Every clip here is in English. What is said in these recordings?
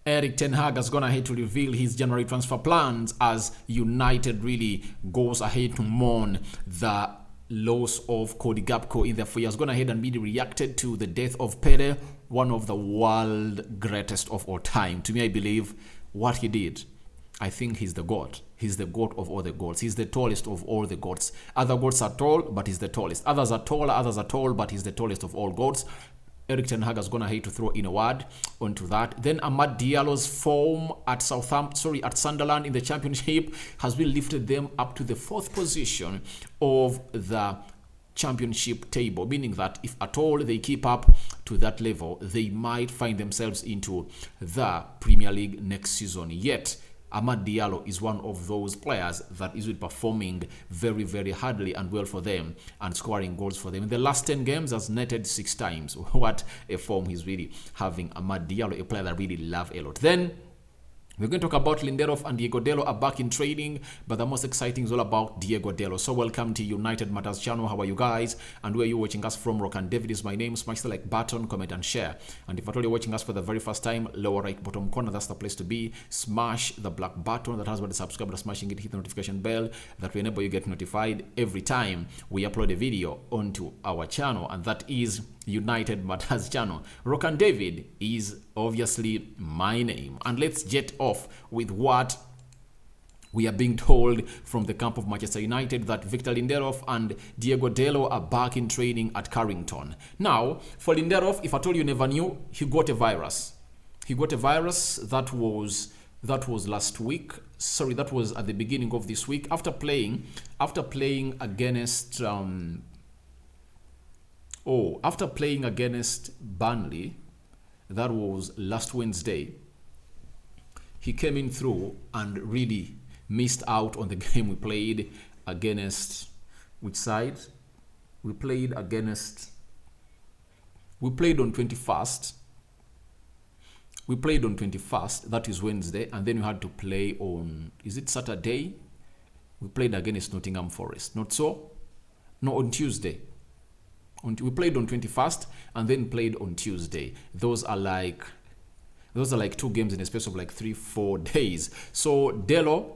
Eric Ten Hag has gone ahead to reveal his January transfer plans as United really goes ahead to mourn the loss of Cody Gakpo in their foyer. He has gone ahead and really reacted to the death of Pele, one of the world greatest of all time. To me, I believe what he did, I think he's the God. He's the God of all the gods. He's the tallest of all the gods. Other gods are tall, but he's the tallest. Others are taller, others are tall, but he's the tallest of all gods. Eric Ten Hag has gone ahead to throw in a word onto that. Then Amad Diallo's form at at Sunderland in the Championship has really lifted them up to the 4th position of the Championship table, meaning that if at all they keep up to that level, they might find themselves into the Premier League next season. Yet Amad Diallo is one of those players that is performing very, very hardly and well for them and scoring goals for them. In the last 10 games, has netted 6 times. What a form he's really having. Amad Diallo, a player that I really love a lot. Then we're going to talk about Lindelof and Diego Dalot are back in training, but the most exciting is all about Diego Dalot. So welcome to United Matters channel. How are you guys? And where are you watching us from? Rock and David is my name. Smash the like button, comment and share. And if at all you're watching us for the very first time, lower right bottom corner, that's the place to be. Smash the black button that has got the subscribe, smashing it, hit the notification bell that will enable you get notified every time we upload a video onto our channel, and that is United Matters channel. Rock and David is obviously my name, and let's jet off with what we are being told from the camp of Manchester United, that Victor Lindelof and Diego Dalot are back in training at Carrington. Now, for Lindelof, if I told you never knew, he got a virus. He got a virus that was last week. Sorry, that was at the beginning of this week after playing against after playing against Burnley. That was last Wednesday. He came in through and really missed out on the game we played against, which side? We played on 21st. We played on 21st, that is Wednesday, and then we had to play on, is it Saturday? We played against Nottingham Forest, not so? No, on Tuesday. We played on 21st and then played on Tuesday. Those are like 2 games in a space of like 3-4 days. So Lindelof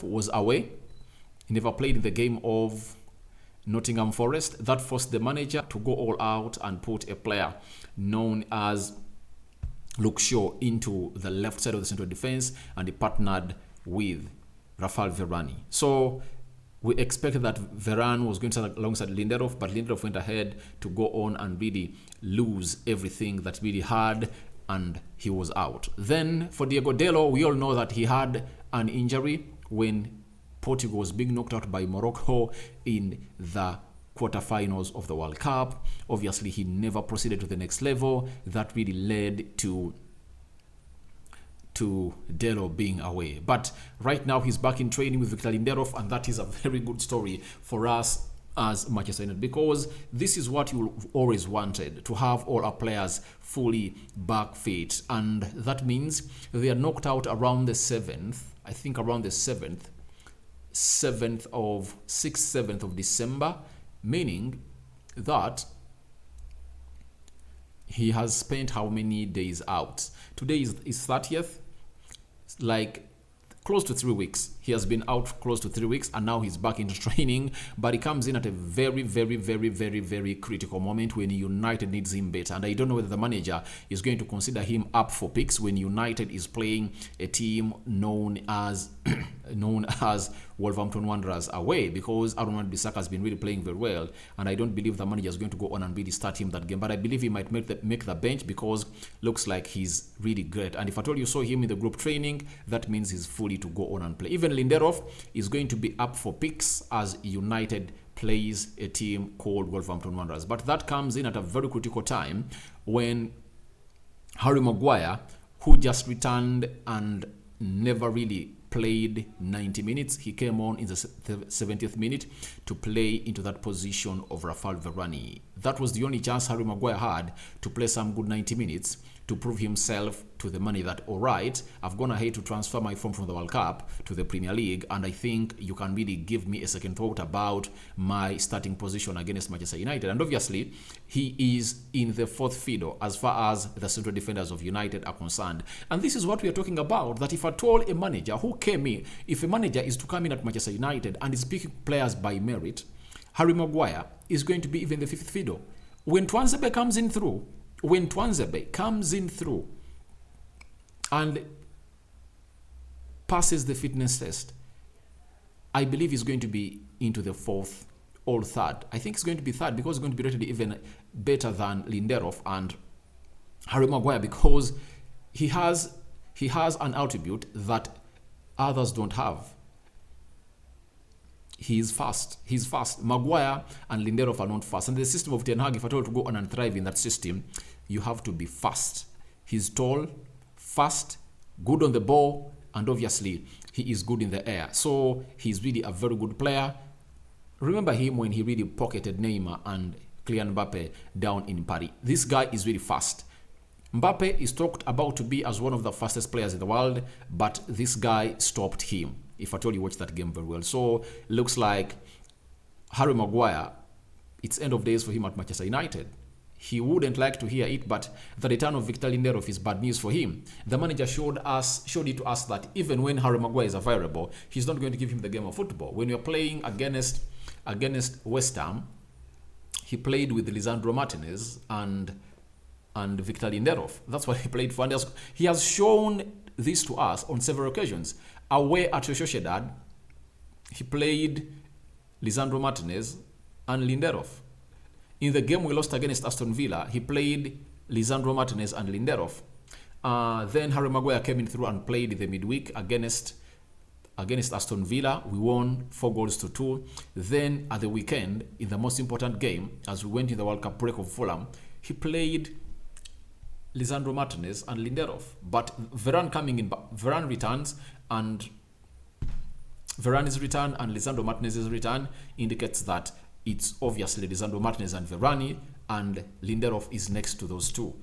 was away. He never played in the game of Nottingham Forest. That forced the manager to go all out and put a player known as Luke Shaw into the left side of the central defense, and he partnered with Rafael Varane. So we expected that Varane was going to start alongside Lindelof, but Lindelof went ahead to go on and really lose everything that really had, and he was out. Then for Diego Dalot, we all know that he had an injury when Portugal was being knocked out by Morocco in the quarterfinals of the World Cup. Obviously, he never proceeded to the next level. That really led to Dalot being away. But right now he's back in training with Victor Lindelof, and that is a very good story for us as Manchester United, because this is what you always wanted, to have all our players fully back fit. And that means they are knocked out around the 7th, I think around the 6th, 7th of December, meaning that he has spent how many days out? Today is 30th, like close to 3 weeks. He has been out close to 3 weeks, and now he's back into training. But he comes in at a very, very, very, very, very critical moment when United needs him better. And I don't know whether the manager is going to consider him up for picks when United is playing a team known as Wolverhampton Wanderers away, because Aaron Bissaka has been really playing very well, and I don't believe the manager is going to go on and really start him that game. But I believe he might make the bench, because looks like he's really great. And if at all you saw him in the group training, that means he's fully to go on and play. Even Lindelof is going to be up for picks as United plays a team called Wolverhampton Wanderers. But that comes in at a very critical time when Harry Maguire, who just returned and never really played 90 minutes. He came on in the 70th minute to play into that position of Rafael Varane. That was the only chance Harry Maguire had to play some good 90 minutes to prove himself to the money that, all right, I've gone ahead to transfer my form from the World Cup to the Premier League, and I think you can really give me a second thought about my starting position against Manchester United. And obviously, he is in the fourth fiddle as far as the central defenders of United are concerned. And this is what we are talking about, that if at all a manager who came in, if a manager is to come in at Manchester United and is picking players by merit, Harry Maguire is going to be even the fifth fiddle. When Tuanzebe comes in through, and passes the fitness test, I believe he's going to be into the fourth or third. I think it's going to be third because it's going to be rated even better than Lindelof and Harry Maguire, because he has an attribute that others don't have. He's fast. Maguire and Lindelof are not fast. And the system of Ten Hag, if at all to go on and thrive in that system, you have to be fast. He's tall, fast, good on the ball, and obviously he is good in the air. So he's really a very good player. Remember him when he really pocketed Neymar and Kylian Mbappe down in Paris. This guy is really fast. Mbappe is talked about to be as one of the fastest players in the world, but this guy stopped him, if at all you watch that game very well. So looks like Harry Maguire, it's end of days for him at Manchester United. He wouldn't like to hear it, but the return of Victor Lindelof is bad news for him. The manager showed it to us that even when Harry Maguire is available, he's not going to give him the game of football. When you're playing against West Ham, he played with Lisandro Martinez and Victor Lindelof. That's what he played for. And he has shown this to us on several occasions. Away at Sociedad, he played Lisandro Martinez and Lindelof. In the game we lost against Aston Villa, he played Lisandro Martinez and Lindelof. Then Harry Maguire came in through and played the midweek against Aston Villa. We won 4-2. Then at the weekend, in the most important game, as we went in the World Cup break of Fulham, he played Lisandro Martinez and Lindelof. But Varane returns, and Varane's return and Lisandro Martinez's return indicates that it's obviously Lisandro Martinez and Varane, and Lindelof is next to those two.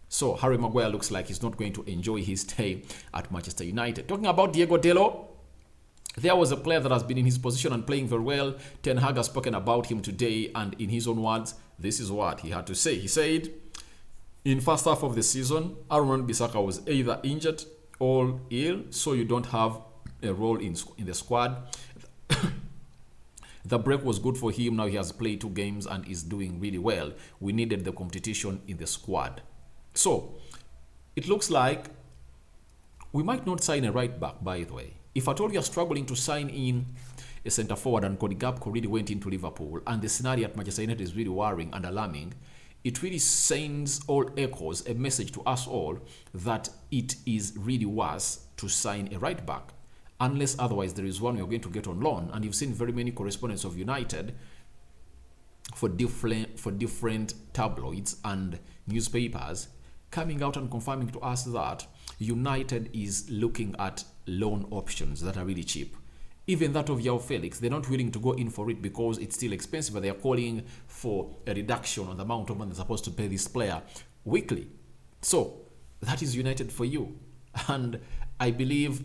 So Harry Maguire looks like he's not going to enjoy his stay at Manchester United. Talking about Diego Dalot, there was a player that has been in his position and playing very well. Ten Hag has spoken about him today, and in his own words, this is what he had to say. He said, in first half of the season, Aaron Wan-Bissaka was either injured or ill, so you don't have a role in the squad. The break was good for him. Now he has played 2 games and is doing really well. We needed the competition in the squad. So it looks like we might not sign a right back, by the way. If at all you are struggling to sign in a centre forward, and Cody Gakpo really went into Liverpool, and the scenario at Manchester United is really worrying and alarming, it really sends all echoes a message to us all that it is really worse to sign a right back. Unless otherwise there is one you're going to get on loan. And you've seen very many correspondents of United for different tabloids and newspapers coming out and confirming to us that United is looking at loan options that are really cheap. Even that of João Felix, they're not willing to go in for it because it's still expensive, but they're calling for a reduction on the amount of money they're supposed to pay this player weekly. So that is United for you. And I believe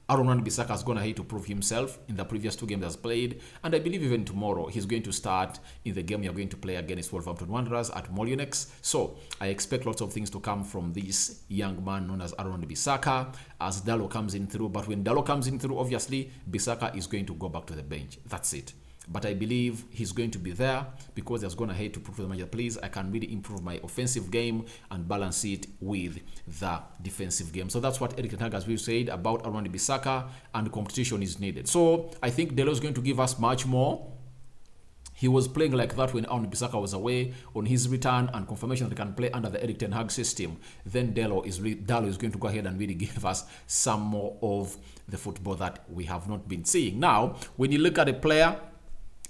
Aaron Wan-Bissaka has gone ahead to prove himself in the previous 2 games he has played, and I believe even tomorrow he's going to start in the game you're going to play against Wolverhampton Wanderers at Molineux. So I expect lots of things to come from this young man known as Aaron Wan-Bissaka as Dalot comes in through. But when Dalot comes in through, obviously Bissaka is going to go back to the bench. That's it. But I believe he's going to be there because he's gone ahead to prove to the manager, please, I can really improve my offensive game and balance it with the defensive game. So that's what Erik ten Hag has really said about Aaron Wan-Bissaka, and competition is needed. So I think Dalot is going to give us much more. He was playing like that when Aaron Wan-Bissaka was away. On his return and confirmation that he can play under the Erik ten Hag system, then Dalot is going to go ahead and really give us some more of the football that we have not been seeing. Now, when you look at a player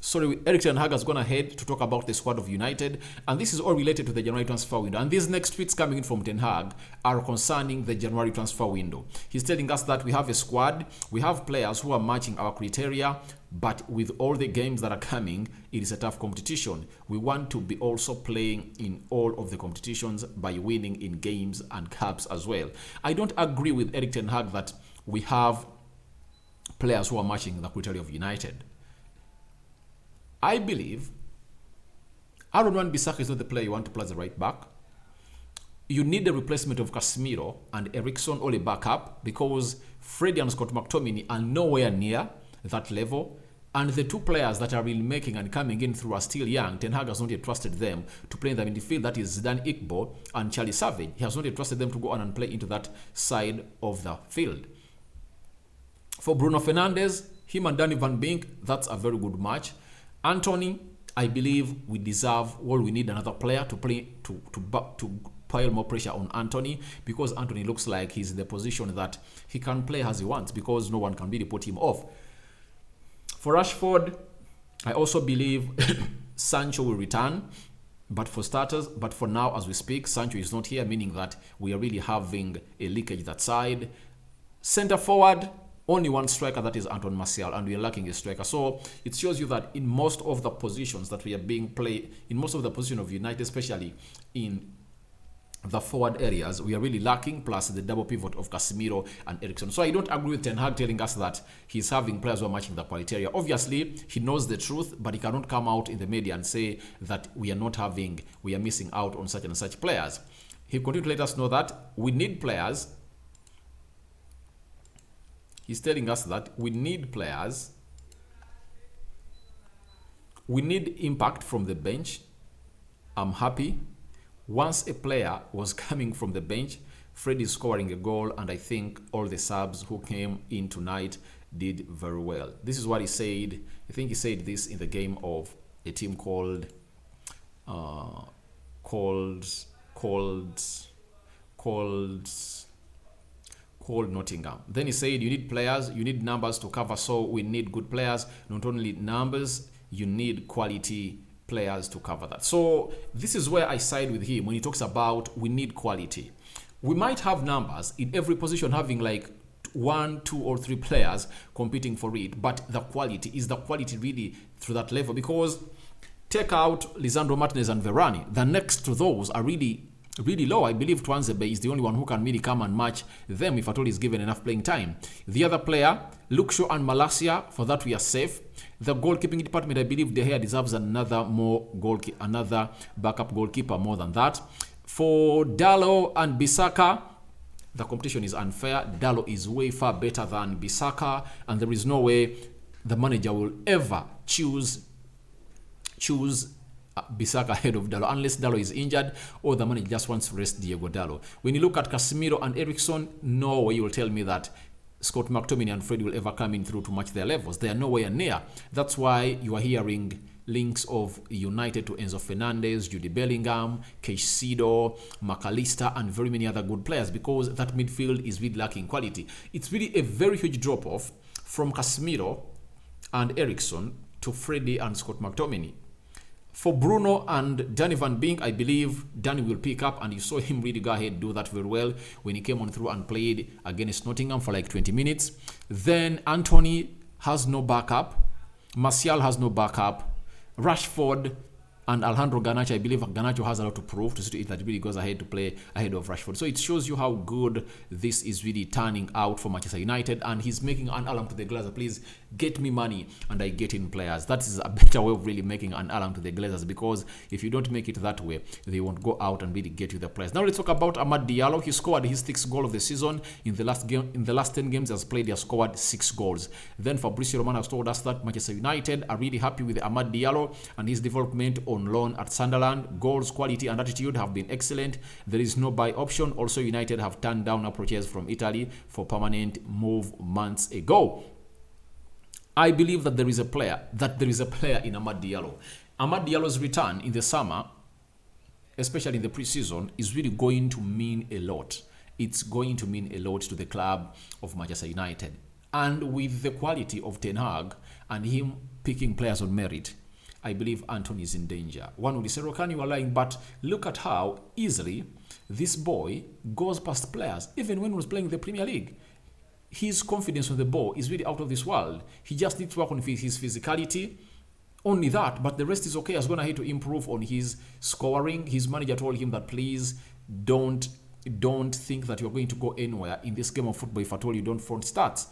Sorry, Erik Ten Hag has gone ahead to talk about the squad of United, and this is all related to the January transfer window. And these next tweets coming in from Ten Hag are concerning the January transfer window. He's telling us that we have a squad, we have players who are matching our criteria, but with all the games that are coming, it is a tough competition. We want to be also playing in all of the competitions by winning in games and cups as well. I don't agree with Erik Ten Hag that we have players who are matching the criteria of United. I believe Aaron Wan-Bissaka is not the player you want to play as a right back. You need a replacement of Casemiro and Eriksen or a backup, because Freddie and Scott McTominay are nowhere near that level. And the two players that are really making and coming in through are still young. Ten Hag has not yet trusted them to play in the midfield. That is Zidane Iqbal and Charlie Savage. He has not yet trusted them to go on and play into that side of the field. For Bruno Fernandes, him and Danny Van Beek, that's a very good match. Anthony, I believe we deserve, well, we need another player to play to pile more pressure on Anthony, because Anthony looks like he's in the position that he can play as he wants, because no one can really put him off. For Rashford, I also believe Sancho will return, but for now as we speak, Sancho is not here, meaning that we are really having a leakage that side. Center forward, only one striker, that is Antoine Martial, and we are lacking a striker. So it shows you that in most of the positions that we are being played, in most of the position of United, especially in the forward areas, we are really lacking, plus the double pivot of Casemiro and Eriksen. So I don't agree with Ten Hag telling us that he's having players who are matching the criteria. Obviously, he knows the truth, but he cannot come out in the media and say that we are missing out on such and such players. He continued to let us know that we need players. He's telling us that we need players. We need impact from the bench. I'm happy. Once a player was coming from the bench, Freddie scoring a goal, and I think all the subs who came in tonight did very well. This is what he said. I think he said this in the game of a team called Nottingham. Then he said, you need players, you need numbers to cover, so we need good players. Not only numbers, you need quality players to cover that. So this is where I side with him when he talks about we need quality. We might have numbers in every position, having like 1, 2, or 3 players competing for it, but the quality really through that level? Because take out Lisandro Martinez and Varane, the next to those are really low. I believe Twanzebe is the only one who can really come and match them if at all is given enough playing time. The other player, Luke Shaw and Malacia, for that we are safe. The goalkeeping department, I believe De Gea deserves another backup goalkeeper more than that. For Dalot and Bissaka, the competition is unfair. Dalot is way far better than Bissaka, and there is no way the manager will ever choose Bissaka ahead of Dalot, unless Dalot is injured or the manager just wants to rest Diego Dalot. When you look at Casemiro and Eriksen, no way you will tell me that Scott McTominay and Fred will ever come in through to match their levels. They are nowhere near. That's why you are hearing links of United to Enzo Fernandez, Jude Bellingham, Caicedo, McAllister, and very many other good players, because that midfield is really lacking quality. It's really a very huge drop-off from Casemiro and Eriksen to Freddie and Scott McTominay. For Bruno and Danny Van Beek, I believe Danny will pick up, and you saw him really go ahead and do that very well when he came on through and played against Nottingham for like 20 minutes. Then Anthony has no backup. Martial has no backup. Rashford and Alejandro Garnacho, I believe Garnacho has a lot to prove to see if that really goes ahead to play ahead of Rashford. So it shows you how good this is really turning out for Manchester United, and he's making an alarm to the Glazers. Please get me money and I get in players. That is a better way of really making an alarm to the Glazers, because if you don't make it that way, they won't go out and really get you the players. Now let's talk about Amad Diallo. He scored his 6th goal of the season. In the last 10 games he has played, he has scored 6 goals. Then Fabrizio Romano has told us that Manchester United are really happy with Amad Diallo and his development on loan at Sunderland. Goals, quality, and attitude have been excellent. There is no buy option. Also, United have turned down approaches from Italy for permanent move months ago. I believe that there is a player in Amad Diallo. Amad Diallo's return in the summer, especially in the preseason, is really going to mean a lot. It's going to mean a lot to the club of Manchester United. And with the quality of Ten Hag and him picking players on merit, I believe Anthony is in danger. One would say, Rokan, you are lying, but look at how easily this boy goes past players, even when he was playing the Premier League. His confidence on the ball is really out of this world. He just needs to work on his physicality. Only that, but the rest is okay. He's going to have to improve on his scoring. His manager told him that please don't think that you're going to go anywhere in this game of football if at all you don't front stats.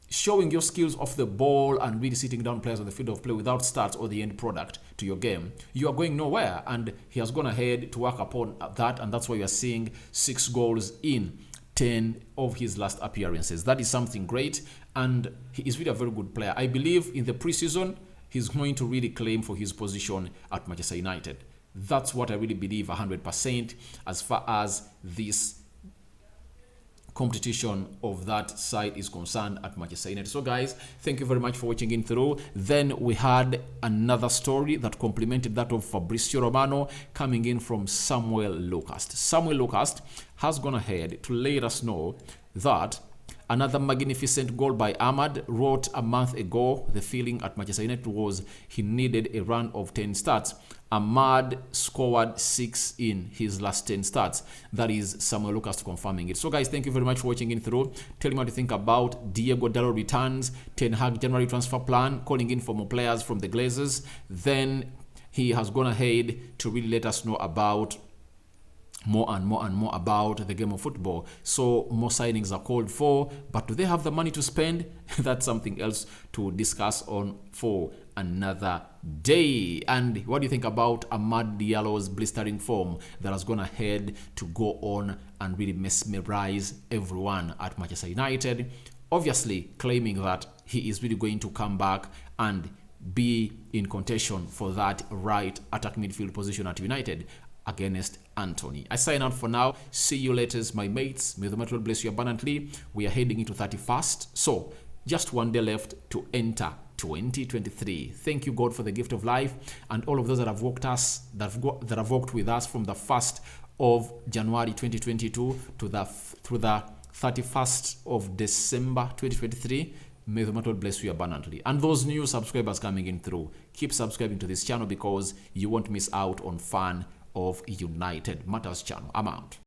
Showing your skills off the ball and really sitting down players on the field of play without stats or the end product to your game, you are going nowhere. And he has gone ahead to work upon that, and that's why you are seeing 6 goals in 10 of his last appearances. That is something great, and he is really a very good player. I believe in the preseason, he's going to really claim for his position at Manchester United. That's what I really believe 100% as far as this competition of that side is concerned at Manchester United. So guys, thank you very much for watching in through. Then we had another story that complemented that of Fabrizio Romano coming in from Samuel Lucas. Samuel Lucas has gone ahead to let us know that another magnificent goal by Ahmad. Wrote a month ago, the feeling at Manchester United was he needed a run of 10 starts. Ahmad scored 6 in his last 10 starts. That is Samuel Lucas confirming it. So guys, thank you very much for watching in through. Tell me what you think about Diego Dalot returns, Ten Hag January transfer plan, calling in for more players from the Glazers. Then he has gone ahead to really let us know about more and more about the game of football. So more signings are called for, but do they have the money to spend? That's something else to discuss on for another day. And what do you think about Amad Diallo's blistering form that has gone ahead to go on and really mesmerize everyone at Manchester United? Obviously claiming that he is really going to come back and be in contention for that right attack midfield position at United against Anthony. I sign out for now. See you later, my mates. May the Lord bless you abundantly. We are heading into 31st. So just one day left to enter 2023. Thank you, God, for the gift of life, and all of those that have walked with us from the 1st of January 2022 to through the 31st of December 2023. May the Lord bless you abundantly. And those new subscribers coming in through, keep subscribing to this channel because you won't miss out on fun of United Matters channel. I'm out.